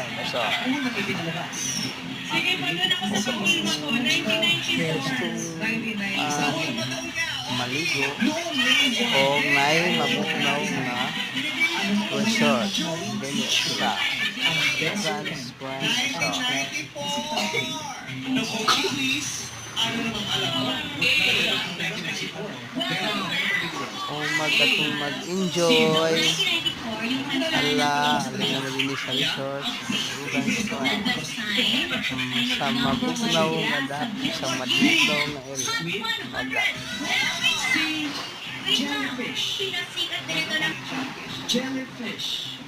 time. So, Sige, pag doon ako sa Pangulma ko, 1994. maligo o may mabuknaw na resort. Dili sa Trans kung mag-enjoy ala na malinis sa resort sa mabugnaw nga dati sa madugnaw nga area Jellyfish. Jellyfish.